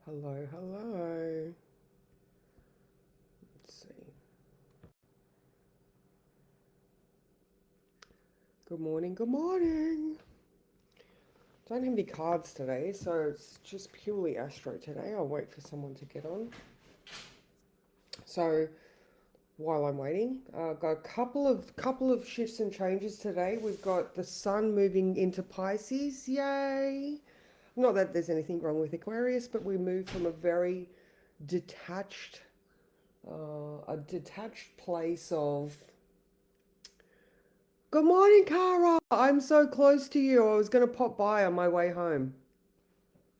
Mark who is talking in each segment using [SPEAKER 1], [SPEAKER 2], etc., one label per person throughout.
[SPEAKER 1] Hello, hello. Let's see. Good morning, good morning. Don't have any cards today, so it's just purely Astro today. I'll wait for someone to get on. So while I'm waiting, I've got a couple of shifts and changes today. We've got the sun moving into Pisces. Yay! Not that there's anything wrong with Aquarius, but we move from a very detached, a detached place of good morning, Cara. I'm so close to you. I was going to pop by on my way home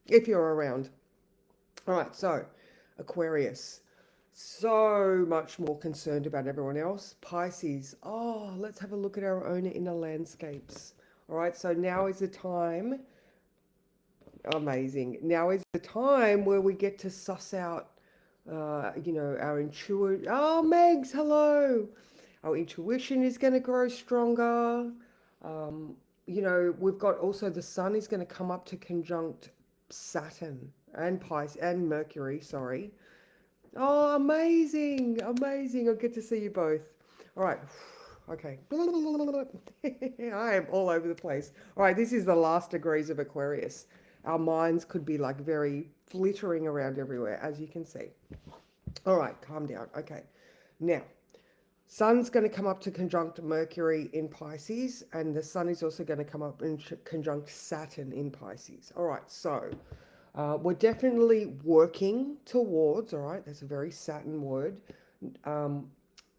[SPEAKER 1] if you're around. All right, so Aquarius, so much more concerned about everyone else. Pisces, oh, let's have a look at our own inner landscapes. All right, so now is the time, amazing. Now is the time where we get to suss out, our intuition. Oh, Megs, hello. Our intuition is going to grow stronger. Um, we've got also the sun is going to come up to conjunct Saturn and Pisces and Mercury, sorry. Oh, amazing, amazing. I'll get to see you both. All right. Okay. I am all over the place. All right, this is the last degrees of Aquarius. Our minds could be like very flittering around everywhere, as you can see. All right, calm down. Okay. Now, Sun's going to come up to conjunct Mercury in Pisces, and the Sun is also going to come up and conjunct Saturn in Pisces. All right, so we're definitely working towards, all right, that's a very Saturn word, um,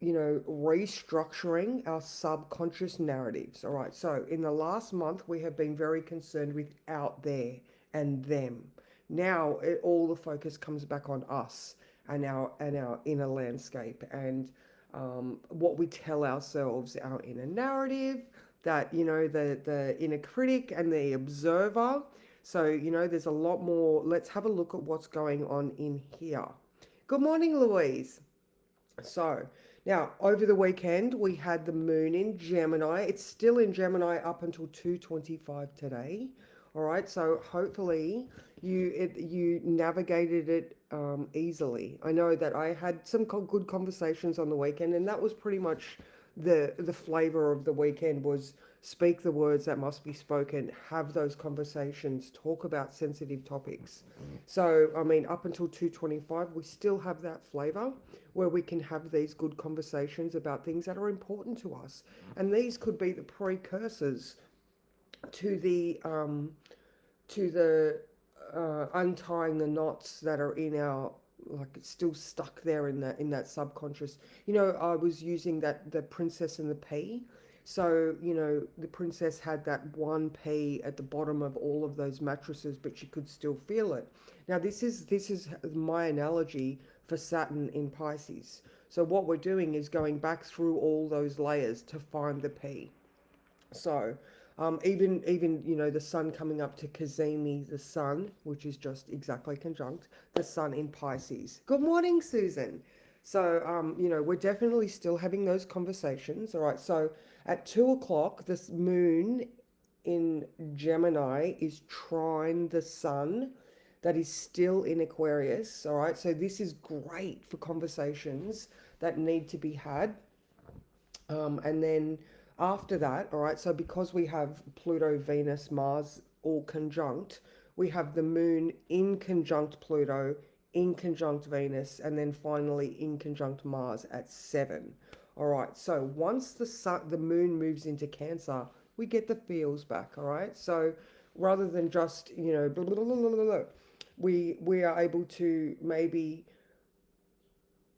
[SPEAKER 1] restructuring our subconscious narratives. All right, so in the last month, we have been very concerned with out there and them. Now, all the focus comes back on us and our inner landscape and what we tell ourselves, our inner narrative, that the inner critic and the observer. So there's a lot more. Let's have a look at what's going on in here. Good morning, Louise. So now over the weekend we had the moon in Gemini. It's still in Gemini up until 2:25 today. All right, so hopefully you navigated it easily. I know that I had some good conversations on the weekend, and that was pretty much the flavor of the weekend was speak the words that must be spoken, have those conversations, talk about sensitive topics. So, I mean, up until 2:25, we still have that flavor where we can have these good conversations about things that are important to us. And these could be the precursors to the untying the knots that are in our, like, it's still stuck there in that subconscious. I was using that the princess and the pea. So the princess had that one pea at the bottom of all of those mattresses, but she could still feel it. Now this is my analogy for Saturn in Pisces. So what we're doing is going back through all those layers to find the pea. So, even the sun coming up to Cazimi, the sun, which is just exactly conjunct the sun in Pisces. Good morning, Susan. So, we're definitely still having those conversations. All right. So at 2 o'clock, this moon in Gemini is trine the sun that is still in Aquarius. All right. So this is great for conversations that need to be had. And then after that, all right, so because we have Pluto, Venus, Mars all conjunct, we have the moon in conjunct Pluto, in conjunct Venus, and then finally in conjunct Mars at 7. All right, so once the moon moves into Cancer, we get the feels back, all right? So rather than just, blah, blah, blah, blah, blah, blah, we are able to maybe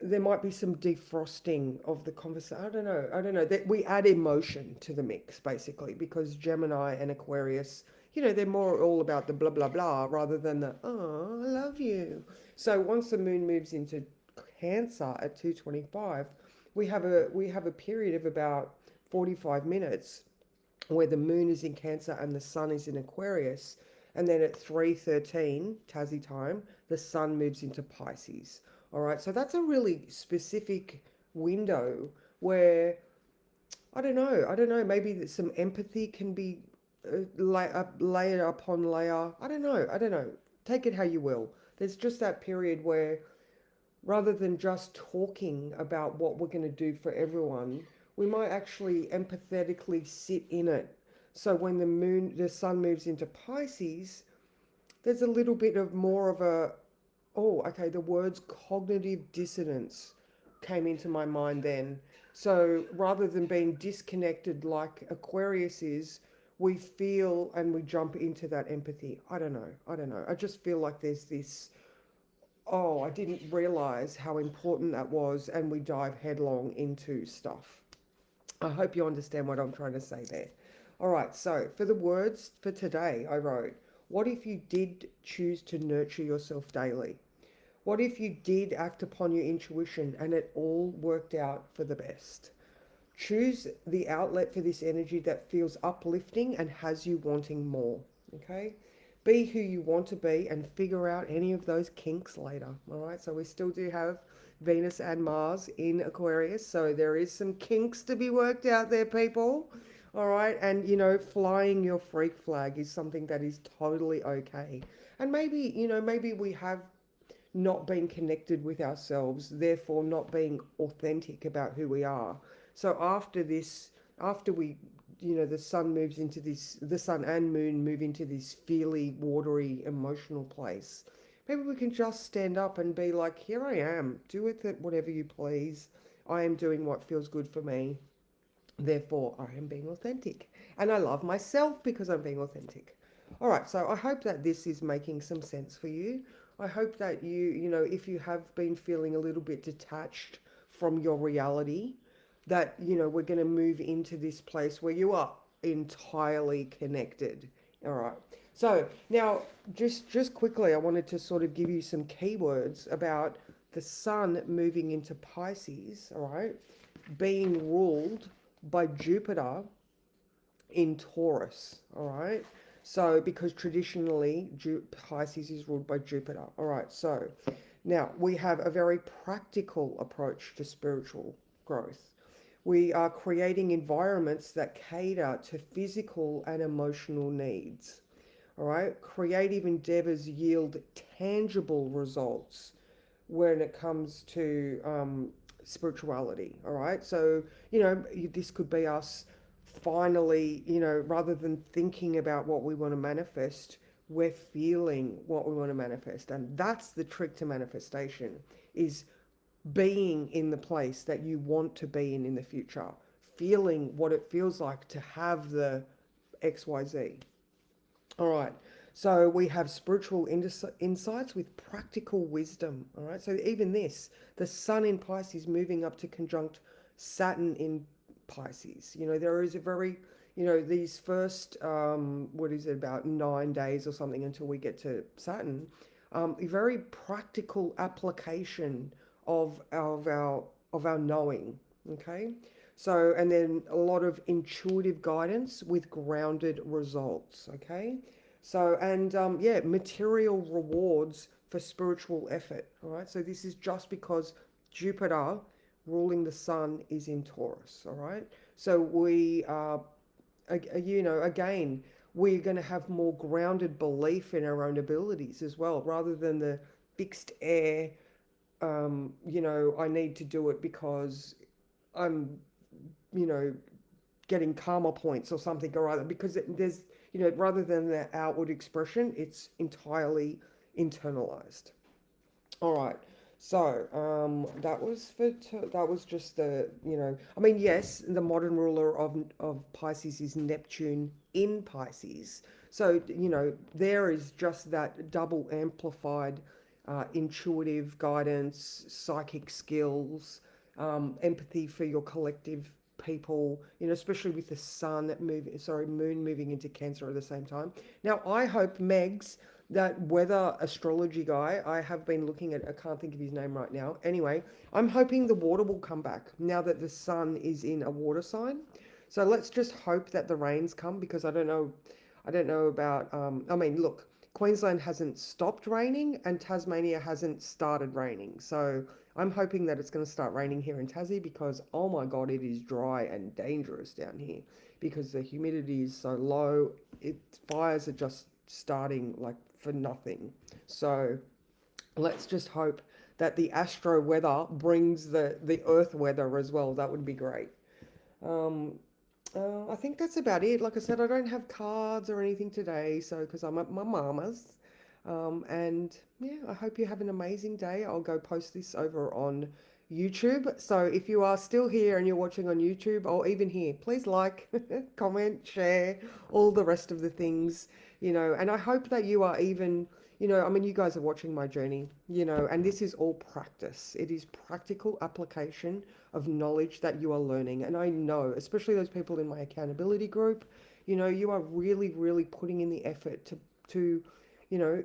[SPEAKER 1] there might be some defrosting of the conversation. I don't know. That we add emotion to the mix, basically, because Gemini and Aquarius, they're more all about the blah blah blah rather than the oh, I love you. So once the moon moves into Cancer at 2:25, we have a period of about 45 minutes where the moon is in Cancer and the sun is in Aquarius. And then at 3:13 Tassie time, the sun moves into Pisces. All right, so that's a really specific window where I don't know, maybe some empathy can be layer upon layer. I don't know. Take it how you will. there's just that period where rather than just talking about what we're going to do for everyone, we might actually empathetically sit in it. So when the sun moves into Pisces, there's a little bit of more of a, oh, okay, the words cognitive dissonance came into my mind then. So rather than being disconnected like Aquarius is, we feel and we jump into that empathy. I don't know. I don't know. I just feel like there's this, oh, I didn't realize how important that was, and we dive headlong into stuff. I hope you understand what I'm trying to say there. All right, so for the words for today, I wrote, what if you did choose to nurture yourself daily? What if you did act upon your intuition and it all worked out for the best? Choose the outlet for this energy that feels uplifting and has you wanting more. Okay? Be who you want to be and figure out any of those kinks later. All right? So we still do have Venus and Mars in Aquarius. So there is some kinks to be worked out there, people. All right? And, flying your freak flag is something that is totally okay. And maybe we have not being connected with ourselves, therefore not being authentic about who we are. So after this, after we, the sun moves into this, the sun and moon move into this feely, watery, emotional place. Maybe we can just stand up and be like, here I am, do with it whatever you please. I am doing what feels good for me. Therefore, I am being authentic. And I love myself because I'm being authentic. All right, so I hope that this is making some sense for you. I hope that if you have been feeling a little bit detached from your reality, that, we're going to move into this place where you are entirely connected. All right. So now, just quickly, I wanted to sort of give you some keywords about the sun moving into Pisces, all right, being ruled by Jupiter in Taurus, all right? So, because traditionally Pisces is ruled by Jupiter, all right? So, now we have a very practical approach to spiritual growth. We are creating environments that cater to physical and emotional needs, all right? Creative endeavors yield tangible results when it comes to spirituality. All right. So, this could be us finally, rather than thinking about what we want to manifest, we're feeling what we want to manifest. And that's the trick to manifestation, is being in the place that you want to be in the future, feeling what it feels like to have the XYZ. All right. So we have spiritual insights with practical wisdom. All right. So even this, the sun in Pisces moving up to conjunct Saturn in Pisces. There is a very, these first, what is it, about 9 days or something until we get to Saturn, a very practical application of our knowing. Okay. So, and then a lot of intuitive guidance with grounded results. Okay. So, and yeah, material rewards for spiritual effort. All right. So, this is just because Jupiter ruling the sun is in Taurus. All right. So, we are, again, we're going to have more grounded belief in our own abilities as well, rather than the fixed air, I need to do it because I'm, you know, getting karma points or something or other, because there's, rather than the outward expression, it's entirely internalized. All right. So that was just I mean, yes, the modern ruler of Pisces is Neptune in Pisces. So, there is just that double amplified intuitive guidance, psychic skills, empathy for your collective people, especially with the moon moving into Cancer at the same time. Now, I hope, Megs, that weather astrology guy, I have been looking at, I can't think of his name right now. Anyway, I'm hoping the water will come back now that the sun is in a water sign. So let's just hope that the rains come, because I don't know about, I mean, look, Queensland hasn't stopped raining and Tasmania hasn't started raining. So I'm hoping that it's going to start raining here in Tassie, because, oh my God, it is dry and dangerous down here because the humidity is so low. Fires are just starting like for nothing. So Let's just hope that the astro weather brings the earth weather as well. That would be great. Um, I think that's about it. Like I said, I don't have cards or anything today, so because I'm at my mama's. And yeah, I hope you have an amazing day. I'll go post this over on YouTube. So if you are still here and you're watching on YouTube or even here, please like, comment, share, all the rest of the things, and I hope that you are even, I mean, you guys are watching my journey, and this is all practice. It is practical application of knowledge that you are learning. And I know, especially those people in my accountability group, you are really, really putting in the effort to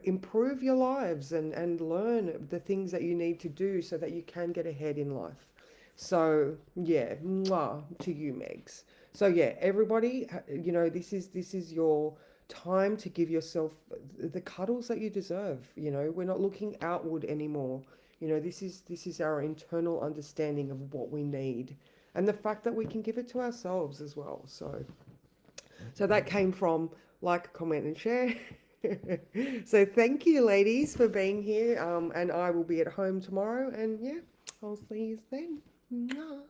[SPEAKER 1] improve your lives and learn the things that you need to do so that you can get ahead in life. So yeah, mwah, to you, Megs. So yeah, everybody, this is your time to give yourself the cuddles that you deserve. We're not looking outward anymore. This is our internal understanding of what we need, and the fact that we can give it to ourselves as well. So that came from like, comment, and share. So thank you, ladies, for being here. And I will be at home tomorrow. And yeah, I'll see you then. Mwah.